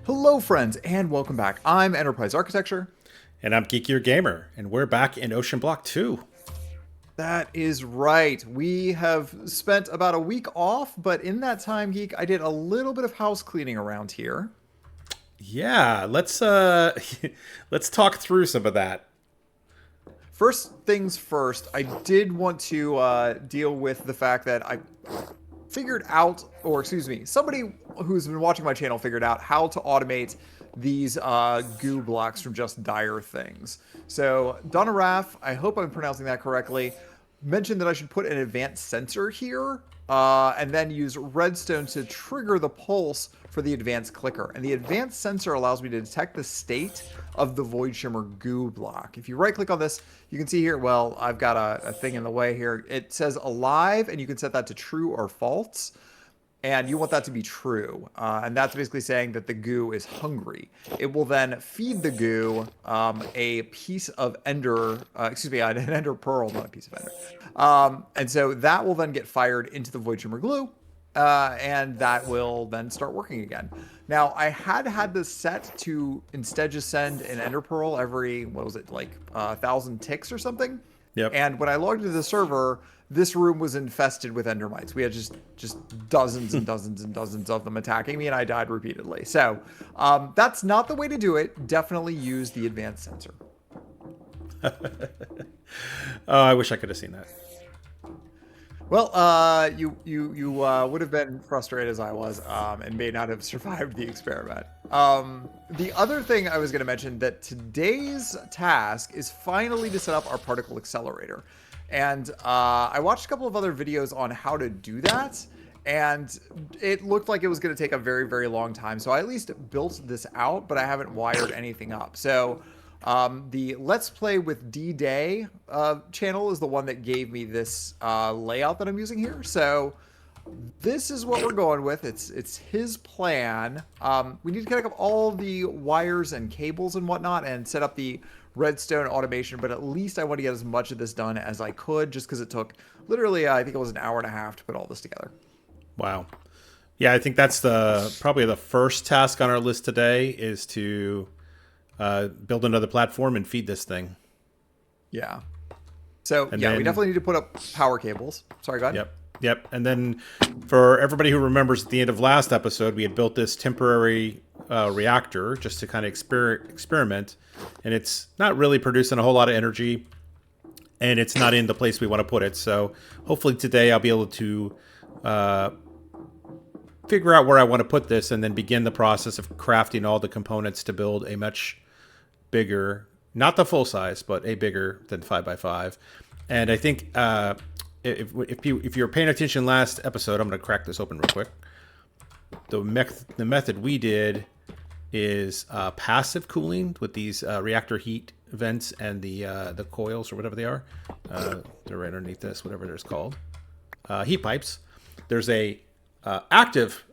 Hello, friends, and welcome back. I'm Enterprise Architecture. And I'm Geekier Gamer, and we're back in OceanBlock 2. That is right. We have spent about a week off, but in that time, Geek, I did a little bit of house cleaning around here. Yeah, let's let's talk through some of that. First things first, I did want to deal with the fact that I figured out, or excuse me, somebody who's been watching my channel figured out how to automate these goo blocks from just dire things. So Donna Raff, I hope I'm pronouncing that correctly, mentioned that I should put an advanced sensor here and then use redstone to trigger the pulse for the advanced clicker. And the advanced sensor allows me to detect the state of the void shimmer goo block. If you right click on this, you can see here, well, I've got a thing in the way here. It says alive, and you can set that to true or false. And you want that to be true. And that's basically saying that the goo is hungry. It will then feed the goo a piece of ender, excuse me, an ender pearl, not a piece of ender. And so that will then get fired into the void shimmer glue. And that will then start working again. Now, I had this set to instead just send an ender pearl every, what was it, like 1,000 ticks or something. Yep. And when I logged into the server, this room was infested with endermites. We had just dozens and dozens and dozens of them attacking me, and I died repeatedly. So that's not the way to do it. Definitely use the advanced sensor. Oh, I wish I could have seen that. Well, you would have been frustrated as I was, and may not have survived the experiment. The other thing I was going to mention that today's task is finally to set up our particle accelerator, and I watched a couple of other videos on how to do that, and it looked like it was going to take a very, very long time. So I at least built this out, but I haven't wired anything up. So the Let's Play with D-Day channel is the one that gave me this layout that I'm using here. So this is what we're going with. It's his plan. We need to connect up all the wires and cables and whatnot and set up the redstone automation, but at least I want to get as much of this done as I could just because it took literally, I think it was an hour and a half to put all this together. Wow. Yeah, I think that's probably the first task on our list today is to build another platform and feed this thing. Yeah. So And yeah, we then, definitely need to put up power cables. Sorry, go ahead. yep, yep. And then for everybody who remembers at the end of last episode, we had built this temporary reactor just to kind of experiment. And it's not really producing a whole lot of energy. And it's not in the place we want to put it. So hopefully today I'll be able to figure out where I want to put this and then begin the process of crafting all the components to build a much bigger, not the full size, but a bigger than 5x5. And I think if you're paying attention last episode, I'm going to crack this open real quick. The method we did is passive cooling with these reactor heat vents and the coils or whatever they are. They're right underneath this, whatever they're called. Heat pipes. There's a active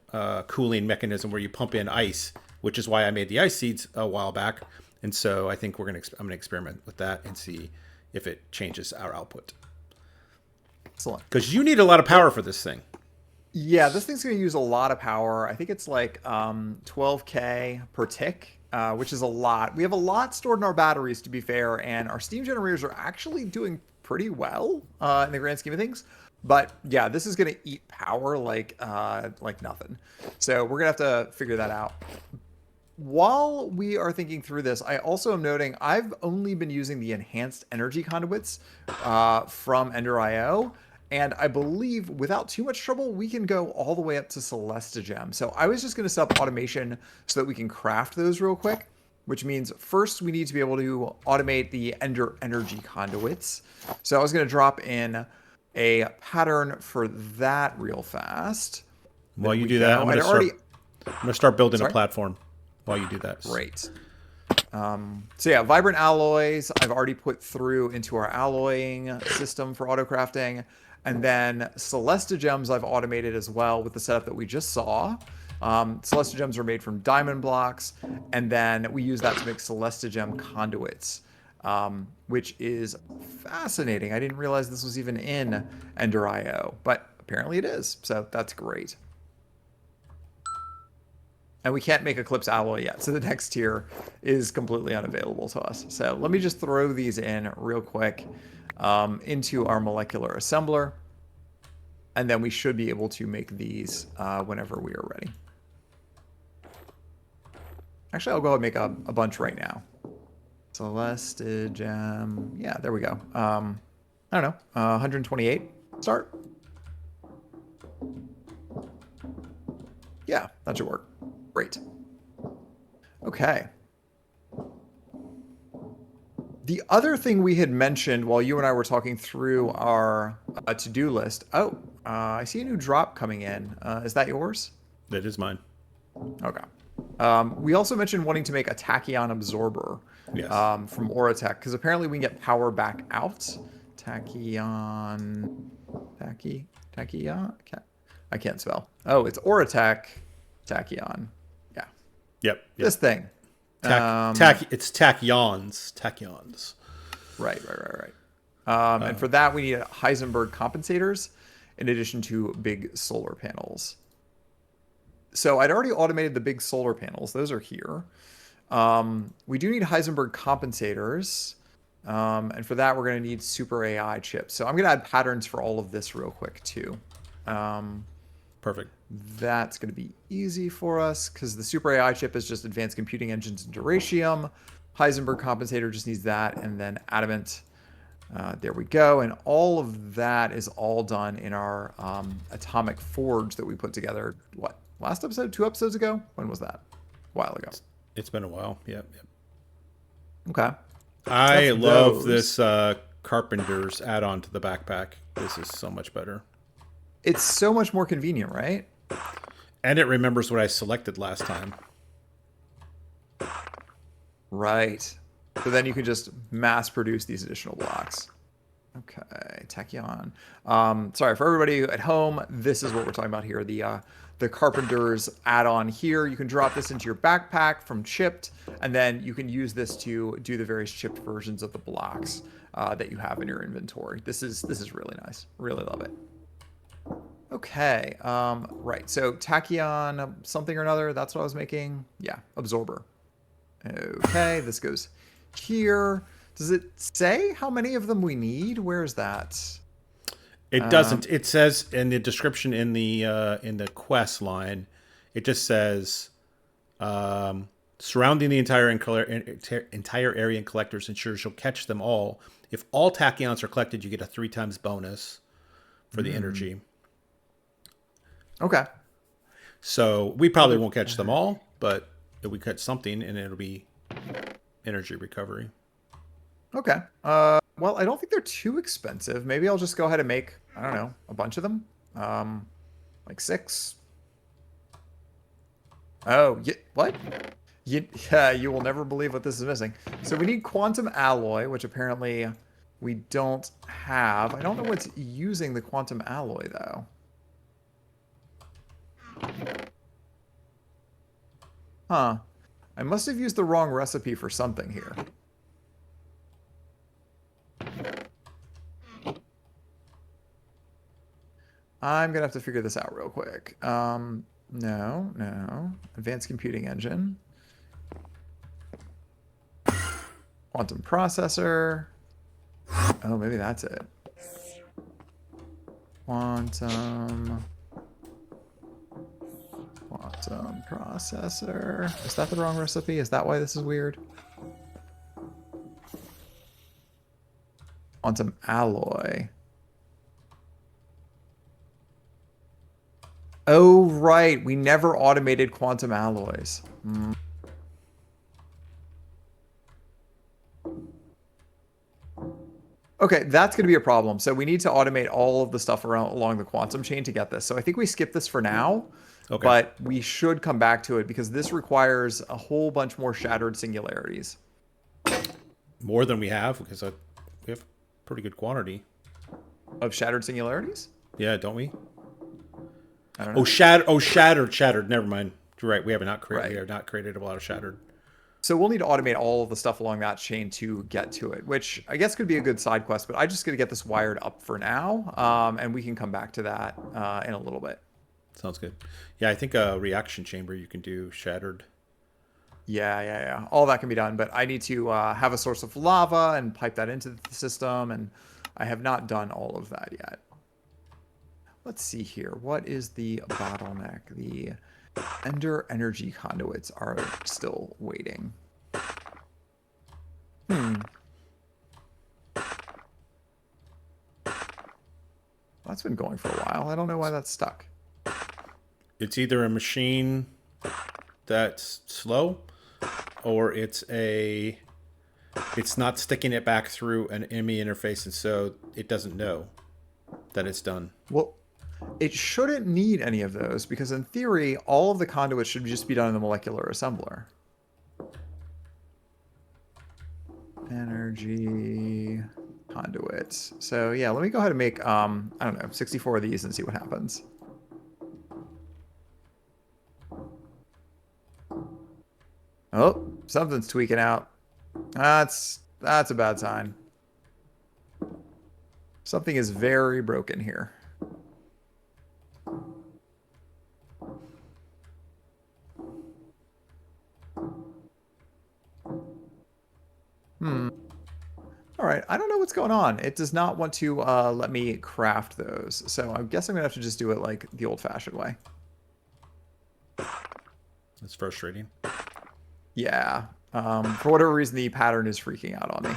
cooling mechanism where you pump in ice, which is why I made the ice seeds a while back. And so I think I'm gonna experiment with that and see if it changes our output. Excellent. Because you need a lot of power for this thing. Yeah, this thing's going to use a lot of power. I think it's like 12K per tick, which is a lot. We have a lot stored in our batteries, to be fair, and our steam generators are actually doing pretty well in the grand scheme of things. But yeah, this is going to eat power like nothing. So we're going to have to figure that out. While we are thinking through this, I also am noting I've only been using the enhanced energy conduits from Ender.io. And I believe without too much trouble, we can go all the way up to Celestigem. So I was just going to set up automation so that we can craft those real quick, which means first we need to be able to automate the Ender energy conduits. So I was going to drop in a pattern for that real fast. While you do that, I'm gonna start building a Sorry? platform. While you do that, Great. So yeah, vibrant alloys I've already put through into our alloying system for auto crafting. And then Celestigems I've automated as well with the setup that we just saw. Celestigems are made from diamond blocks, and then we use that to make Celestigem conduits, which is fascinating. I didn't realize this was even in Ender.io, but apparently it is, so that's great. And we can't make Eclipse Alloy yet, so the next tier is completely unavailable to us. So let me just throw these in real quick into our molecular assembler. And then we should be able to make these whenever we are ready. Actually, I'll go ahead and make a bunch right now. Celeste gem. Yeah, there we go. I don't know. 128. Start. Yeah, that should work. Great. Okay. The other thing we had mentioned while you and I were talking through our to-do list. Oh, I see a new drop coming in. Is that yours? That is mine. Okay. We also mentioned wanting to make a tachyon absorber Yes. from Oritech, because apparently we can get power back out. Tachyon... Tachyon? I can't spell. Oh, it's Oritech tachyon. Yeah. Yep. This thing. It's tachyons. Right. And for that, we need Heisenberg compensators in addition to big solar panels. So I'd already automated the big solar panels. Those are here. We do need Heisenberg compensators. And for that, we're going to need super AI chips. So I'm going to add patterns for all of this real quick, too. Perfect. That's going to be easy for us because the super AI chip is just advanced computing engines and duratium. Heisenberg compensator just needs that, and then adamant. There we go. And all of that is all done in our atomic forge that we put together. What? Last episode? 2 episodes ago? When was that? A while ago. It's been a while. Yep. Okay. I love this Carpenter's add-on to the backpack. This is so much better. It's so much more convenient, right? And it remembers what I selected last time. Right. So then you can just mass produce these additional blocks. Okay, tachyon. Sorry, for everybody at home, this is what we're talking about here. The Carpenter's add-on here. You can drop this into your backpack from chipped, and then you can use this to do the various chipped versions of the blocks that you have in your inventory. This is really nice. Really love it. Okay, right. So tachyon something or another. That's what I was making. Yeah, absorber. Okay, this goes here. Does it say how many of them we need? Where is that? It doesn't. It says in the description in the quest line, it just says surrounding the entire area and collectors ensures you'll catch them all. If all tachyons are collected, you get a 3 times bonus for the energy. Okay. So we probably won't catch them all, but if we catch something, and it'll be energy recovery. Okay. Well, I don't think they're too expensive. Maybe I'll just go ahead and make, I don't know, a bunch of them. Like 6. Oh, what? Yeah, you will never believe what this is missing. So we need quantum alloy, which apparently we don't have. I don't know what's using the quantum alloy, though. Huh. I must have used the wrong recipe for something here. I'm going to have to figure this out real quick. No. Advanced computing engine. Quantum processor. Oh, maybe that's it. Quantum processor. Is that the wrong recipe? Is that why this is weird? Quantum alloy. Oh, right. We never automated quantum alloys. Okay, that's going to be a problem. So we need to automate all of the stuff along the quantum chain to get this. So I think we skip this for now. Okay. But we should come back to it because this requires a whole bunch more shattered singularities. More than we have, because we have pretty good quantity. Of shattered singularities? Yeah, don't we? I don't know. Shattered. Never mind. You're right. We have not created a lot of shattered. So we'll need to automate all of the stuff along that chain to get to it, which I guess could be a good side quest, but I just got to get this wired up for now, and we can come back to that in a little bit. Sounds good. Yeah, I think a reaction chamber you can do shattered. Yeah. All that can be done, but I need to have a source of lava and pipe that into the system, and I have not done all of that yet. Let's see here. What is the bottleneck? The Ender energy conduits are still waiting. That's been going for a while. I don't know why that's stuck. It's either a machine that's slow, or it's not sticking it back through an enemy interface, and so it doesn't know that it's done. Well, it shouldn't need any of those because in theory, all of the conduits should just be done in the molecular assembler. Energy conduits. So yeah, let me go ahead and make, I don't know, 64 of these and see what happens. Oh, something's tweaking out. That's a bad sign. Something is very broken here. All right, I don't know what's going on. It does not want to let me craft those. So I guess I'm gonna have to just do it like the old-fashioned way. It's frustrating. Yeah. For whatever reason, the pattern is freaking out on me.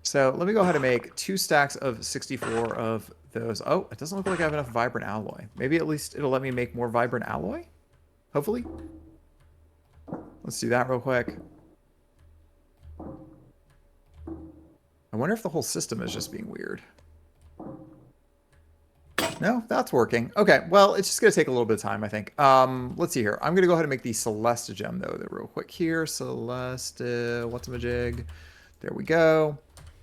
So let me go ahead and make 2 stacks of 64 of those. Oh, it doesn't look like I have enough vibrant alloy. Maybe at least it'll let me make more vibrant alloy? Hopefully. Let's do that real quick. I wonder if the whole system is just being weird. No, that's working. Okay, well, it's just going to take a little bit of time, I think. Let's see here. I'm going to go ahead and make the Celeste gem, though, real quick here. Celeste, what's my jig? There we go.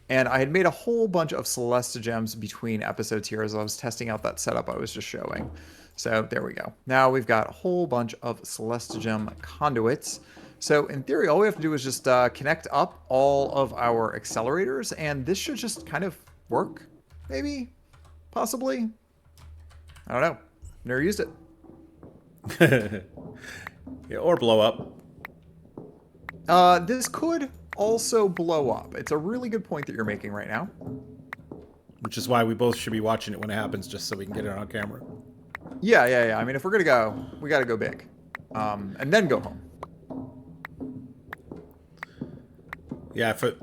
And I had made a whole bunch of Celeste gems between episodes here as I was testing out that setup I was just showing. So there we go. Now we've got a whole bunch of Celeste gem conduits. So in theory, all we have to do is just connect up all of our accelerators, and this should just kind of work, maybe, possibly. I don't know. Never used it. Yeah, or blow up. This could also blow up. It's a really good point that you're making right now. Which is why we both should be watching it when it happens, just so we can get it on camera. Yeah. I mean, if we're gonna go, we gotta go big. And then go home. Yeah, for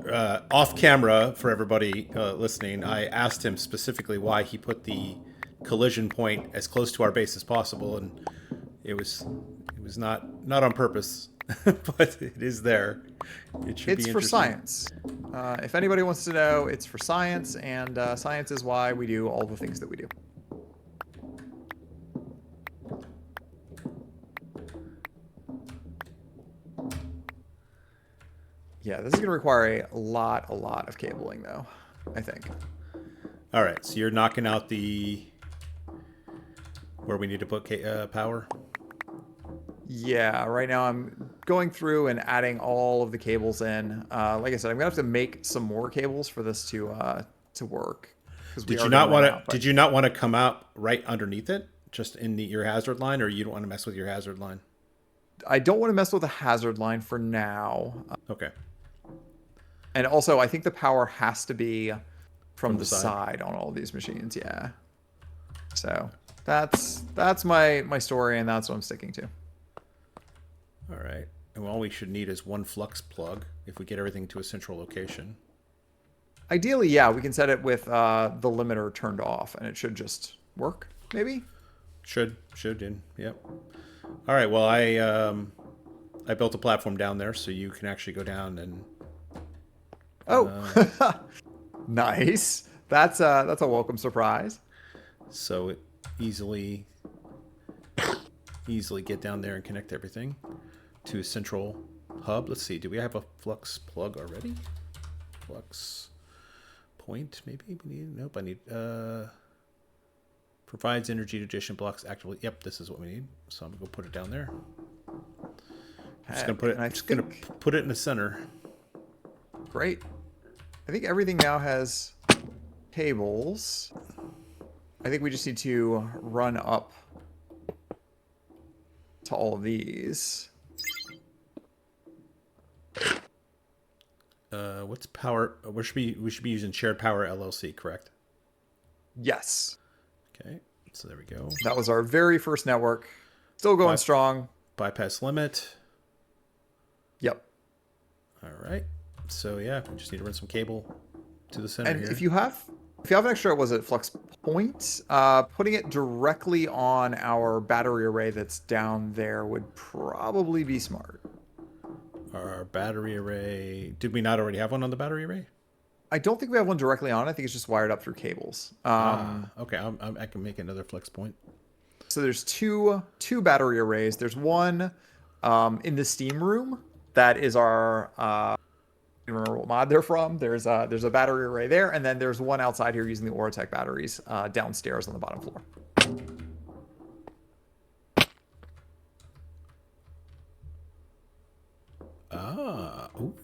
off camera, for everybody listening, I asked him specifically why he put the collision point as close to our base as possible, and it was not on purpose, but it is there. It should be interesting. It's for science. If anybody wants to know, it's for science, and science is why we do all the things that we do. Yeah, this is going to require a lot of cabling, though, I think. All right, so you're knocking out the where we need to put power. Yeah, right now I'm going through and adding all of the cables in. Like I said, I'm gonna have to make some more cables for this to work. Did you not want to? Did you not want to come out right underneath it, just in your hazard line, or you don't want to mess with your hazard line? I don't want to mess with the hazard line for now. Okay. And also, I think the power has to be from the side on all of these machines. Yeah. So that's my story, and that's what I'm sticking to. All right. And all we should need is one flux plug if we get everything to a central location. Ideally, yeah, we can set it with the limiter turned off, and it should just work, maybe? Should, yep. All right, well, I built a platform down there, so you can actually go down and... Oh, nice. That's a welcome surprise. So it easily get down there and connect everything to a central hub. Let's see, do we have a flux plug already? Flux point, maybe we need. Nope, I need. Provides energy to adjacent blocks actively. Yep, this is what we need. So I'm gonna go put it down there. I'm just gonna put it. I'm just gonna put it in the center. Great. I think everything now has cables. I think we just need to run up to all of these. What's power? We should be using shared power LLC, correct? Yes. Okay, so there we go. That was our very first network. Still going strong. Bypass limit. Yep. All right. So yeah, we just need to run some cable to the center And here. if you have an extra, was it flux point? Putting it directly on our battery array that's down there would probably be smart. Our battery array. Did we not already have one on the battery array? I don't think we have one directly on. I think it's just wired up through cables. Okay. I can make another flex point. So there's two battery arrays. There's one in the steam room that is our. I don't remember what mod they're from. There's a battery array there, and then there's one outside here using the Oritech batteries downstairs on the bottom floor.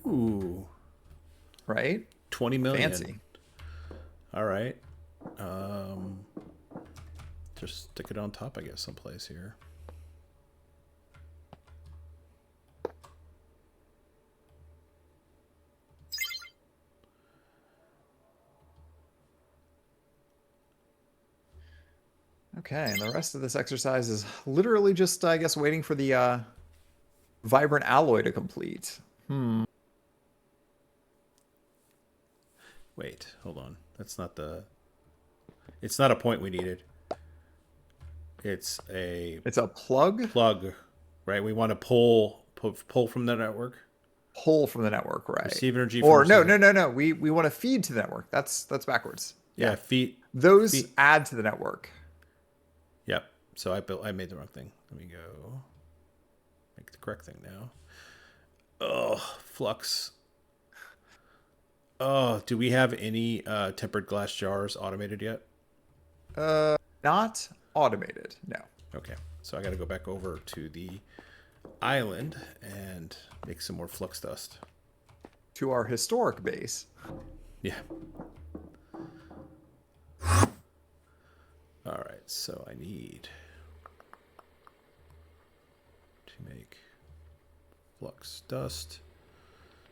Ooh. Right? 20 million. Fancy. All right. Just stick it on top, I guess, someplace here. Okay, and the rest of this exercise is literally just, I guess, waiting for the vibrant alloy to complete. Wait, hold on. That's not the... It's not a point we needed. It's a plug? Plug, right? We want to pull from the network. Pull from the network, right? Receive energy from... Or no. We want to feed to the network. That's backwards. Yeah, feed. Those add to the network. Yep. So I made the wrong thing. Let me go make the correct thing now. Oh, flux. Oh, do we have any tempered glass jars automated yet? Not automated, no. Okay, so I got to go back over to the island and make some more flux dust. To our historic base. Yeah. All right, so I need to make flux dust.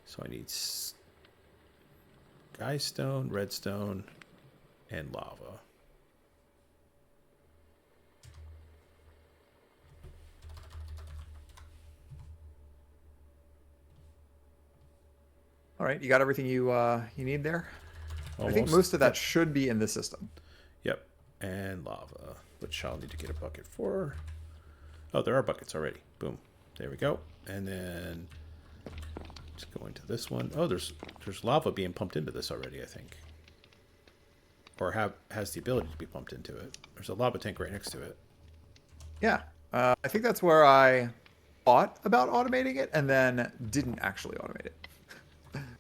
So I need sky stone, redstone, and lava. All right, you got everything you need there? Almost. I think most of that should be in the system. Yep, and lava, which I'll need to get a bucket for. Oh, there are buckets already. Boom. There we go. And then just go into this one. Oh, there's lava being pumped into this already, I think. Or has the ability to be pumped into it. There's a lava tank right next to it. Yeah, I think that's where I thought about automating it and then didn't actually automate it.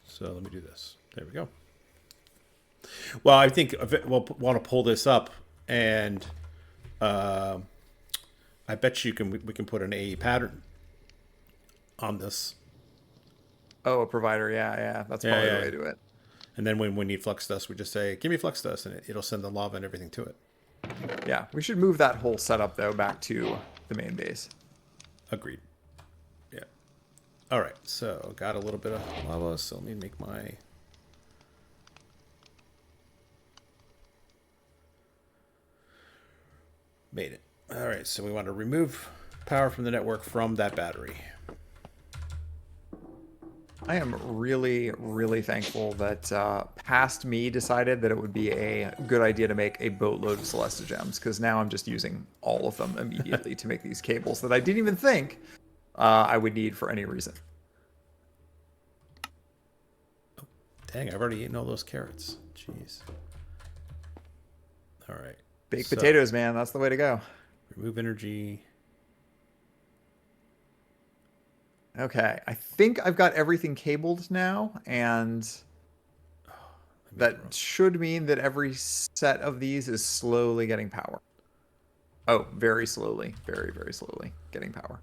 So let me do this. There we go. Well, I think we'll want to pull this up, and I bet we can put an AE pattern on this. Oh, a provider, yeah. That's probably the way to do it. And then when we need flux dust, we just say, give me flux dust, and it'll send the lava and everything to it. Yeah, we should move that whole setup, though, back to the main base. Agreed. Yeah. All right, so got a little bit of lava, so let me make my... Made it. All right, so we want to remove power from the network from that battery. I am really, really thankful that past me decided that it would be a good idea to make a boatload of Celesta gems, because now I'm just using all of them immediately to make these cables that I didn't even think I would need for any reason. Oh, dang, I've already eaten all those carrots. Jeez. All right. Baked potatoes, man. That's the way to go. Remove energy. Okay, I think I've got everything cabled now, and that should mean that every set of these is slowly getting power. Oh, very slowly. Very, very slowly getting power.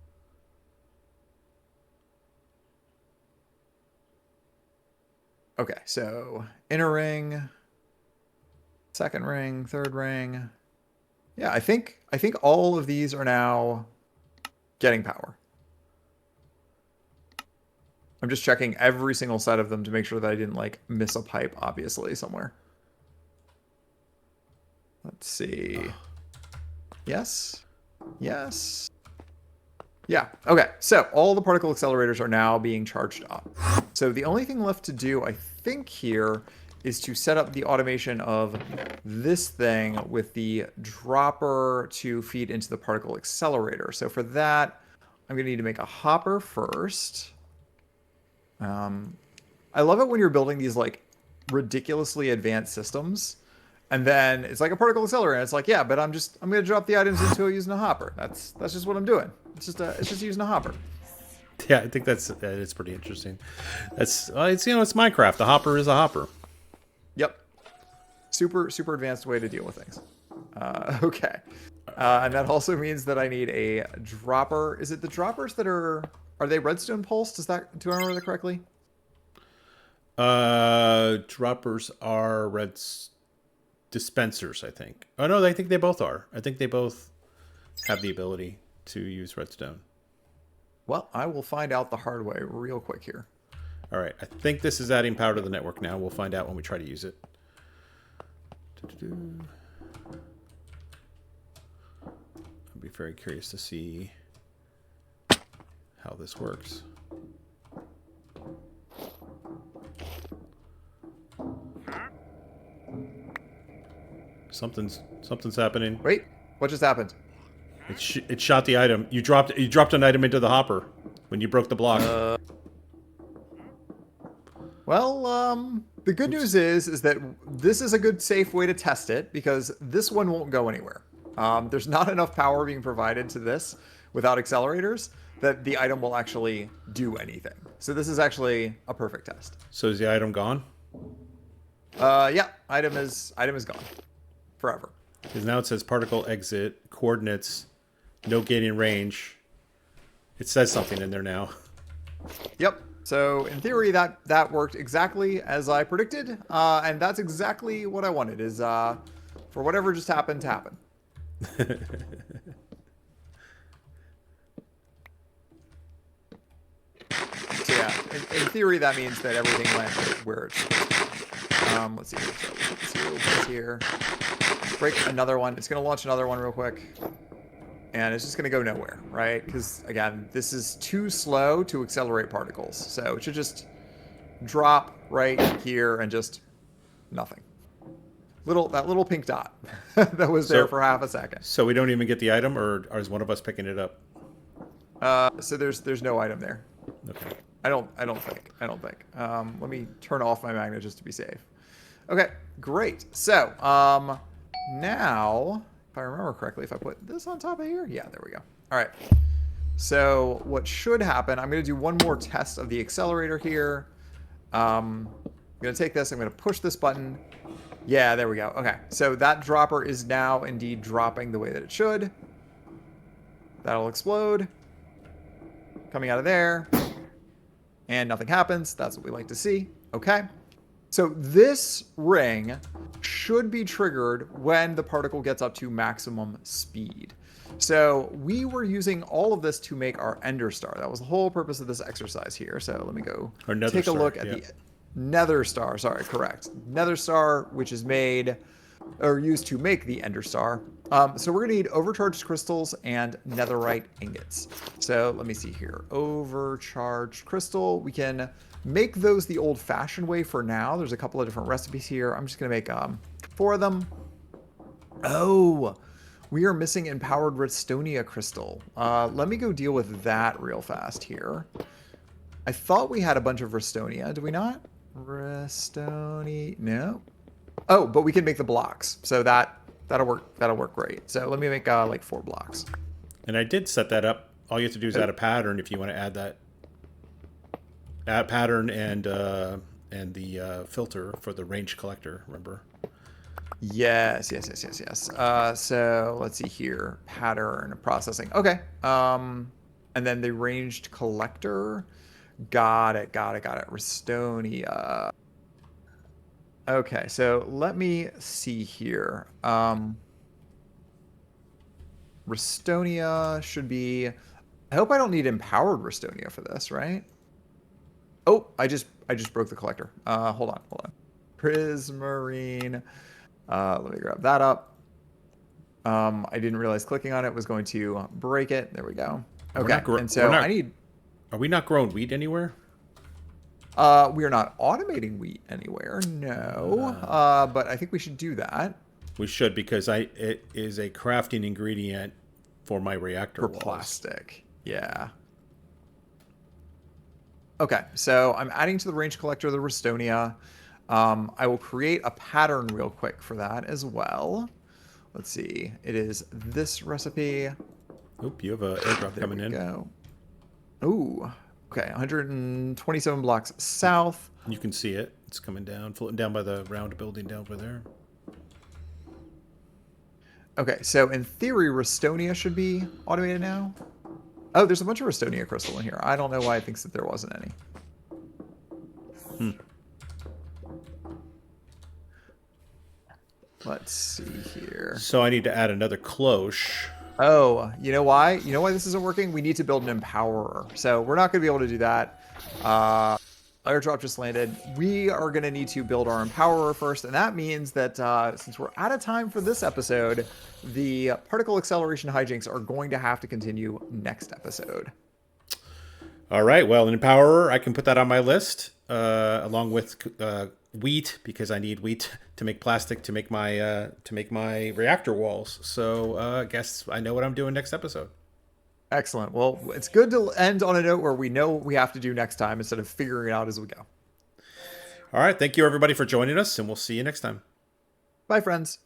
Okay, so inner ring, second ring, third ring. Yeah, I think all of these are now getting power. I'm just checking every single set of them to make sure that I didn't like miss a pipe, obviously, somewhere. Let's see. Yes. Yes. Yeah. Okay. So all the particle accelerators are now being charged up. So the only thing left to do, I think, here is to set up the automation of this thing with the dropper to feed into the particle accelerator. So for that, I'm going to need to make a hopper first. I love it when you're building these like ridiculously advanced systems, and then it's like a particle accelerator. And it's like, yeah, but I'm gonna drop the items into it using a hopper. That's just what I'm doing. It's just using a hopper. Yeah, I think it's pretty interesting. It's it's Minecraft. The hopper is a hopper. Yep. Super advanced way to deal with things. Okay. And that also means that I need a dropper. Is it the droppers that are they redstone pulse? Do I remember that correctly? Droppers are dispensers, I think. Oh no, I think they both are. I think they both have the ability to use redstone. Well, I will find out the hard way real quick here. All right, I think this is adding power to the network now. We'll find out when we try to use it. I'll be very curious to see how this works. Something's happening. Wait, what just happened? It shot the item. You dropped an item into the hopper when you broke the block. Well, the good news is that this is a good safe way to test it because this one won't go anywhere. There's not enough power being provided to this without accelerators that the item will actually do anything. So this is actually a perfect test. So is the item gone? Yeah, item is gone forever. Because now it says particle exit coordinates, no gaining range. It says something in there now. Yep. So in theory, that worked exactly as I predicted, and that's exactly what I wanted. Is for whatever just happened to happen. So yeah, in theory, that means that everything went where it's supposed to. Let's see. So let's see what opens here. Break another one. It's going to launch another one real quick. And it's just going to go nowhere, right? Because, again, this is too slow to accelerate particles. So it should just drop right here and just nothing. That little pink dot that was there for half a second. So we don't even get the item, or is one of us picking it up? So there's no item there. Okay. I don't think. Let me turn off my magnet just to be safe. Okay, great. So, now, if I remember correctly, if I put this on top of here, yeah, there we go. All right. So what should happen, I'm going to do one more test of the accelerator here. I'm going to take this, I'm going to push this button. Yeah, there we go. Okay, so that dropper is now indeed dropping the way that it should. That'll explode. Coming out of there. And nothing happens. That's what we like to see. Okay. So this ring should be triggered when the particle gets up to maximum speed. So we were using all of this to make our ender star. That was the whole purpose of this exercise here. So let me go take a look at the nether star. Sorry, correct. Nether star, which is made or used to make the ender star. So we're going to need overcharged crystals and netherite ingots. So let me see here. Overcharged crystal. We can make those the old-fashioned way for now. There's a couple of different recipes here. I'm just going to make 4 of them. Oh, we are missing empowered Restonia crystal. Let me go deal with that real fast here. I thought we had a bunch of Restonia. Do we not? Restonia. No. Oh, but we can make the blocks. So that'll work great. So let me make like 4 blocks. And I did set that up. All you have to do is add a pattern if you want to add that. Add pattern and the filter for the range collector, remember? Yes. So let's see here. Pattern processing. Okay. And then the ranged collector. Got it. Restonia. Okay, so let me see here. Restonia should be I hope I don't need empowered Restonia for this, right? Oh, I just broke the collector. Hold on. Prismarine. Let me grab that up. I didn't realize clicking on it was going to break it. There we go. We're Okay, not. and We're so I not. need. Are we not growing wheat anywhere? We are not automating wheat anywhere. No. But I think we should do that We should because it is a crafting ingredient for my reactor for walls. plastic. Yeah. Okay, so I'm adding to the range collector the Restonia. I will create a pattern real quick for that as well. Let's see. It is this recipe. Oop, you have an airdrop There coming we in. go. Ooh. Okay, 127 blocks south. You can see it. It's coming down, floating down by the round building down over there. Okay, so in theory, Restonia should be automated now. Oh, there's a bunch of Restonia crystal in here. I don't know why it thinks that there wasn't any. Let's see here. So I need to add another cloche. Oh, you know why? You know why this isn't working? We need to build an empowerer. So we're not going to be able to do that. Airdrop just landed. We are going to need to build our empowerer first. And that means that since we're out of time for this episode, the particle acceleration hijinks are going to have to continue next episode. All right. Well, an empowerer, I can put that on my list along with wheat because I need wheat to make plastic to make my reactor walls. So I guess I know what I'm doing next episode. Excellent. Well, it's good to end on a note where we know what we have to do next time instead of figuring it out as we go. All right. Thank you, everybody, for joining us, and we'll see you next time. Bye, friends.